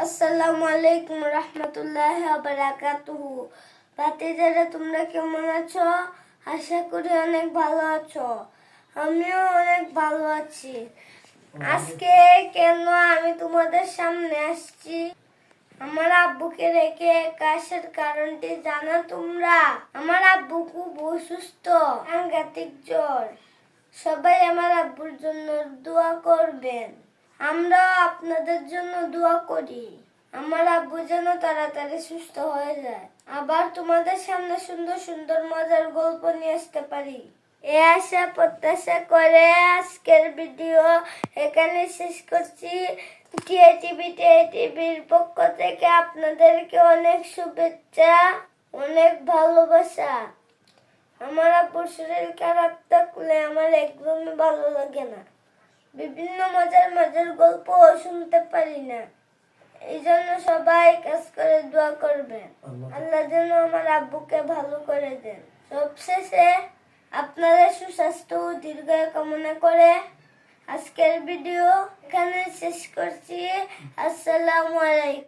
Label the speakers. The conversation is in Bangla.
Speaker 1: আসসালামু আলাইকুম রহমতুল্লাহি ওয়া বারাকাতুহু। ভাতিজারা, তোমরা কেমন আছো? আশা করি অনেক ভালো আছো। আমিও অনেক ভালো আছি। আজকে কেন আমি তোমাদের সামনে আসছি, আমার আব্বুকে রেখে আসার কারণটি জানো তোমরা? আমার আব্বু খুব অসুস্থ, সাংঘাতিক জ্বর। সবাই আমার আব্বুর জন্য দোয়া করবেন। আমরাও আপনাদের জন্য দোয়া করি, আমার আব্বু যেন তাড়াতাড়ি সুস্থ হয়ে যায়, আবার তোমাদের সামনে সুন্দর সুন্দর মজার গল্প নিয়ে আসতে পারি। এ আশা প্রত্যাশা করে আজকের ভিডিও এখানে শেষ করছি। টিআইটিভির পক্ষ থেকে আপনাদেরকে অনেক শুভেচ্ছা, অনেক ভালোবাসা। আমার আব্বুর শরীর খারাপ থাকলে আমার একদমই ভালো লাগে না, বিভিন্ন মজার মজার গল্প শুনতে পারি না। এই জন্য সবাই কাজ করে দোয়া করবেন, আল্লাহ যেন আমার আব্বুকে ভালো করে দেন। সবশেষে আপনাদের সুস্বাস্থ্য ও দীর্ঘায়ু কামনা করে আজকের ভিডিও এখানে শেষ করছি। আসসালামু আলাইকুম।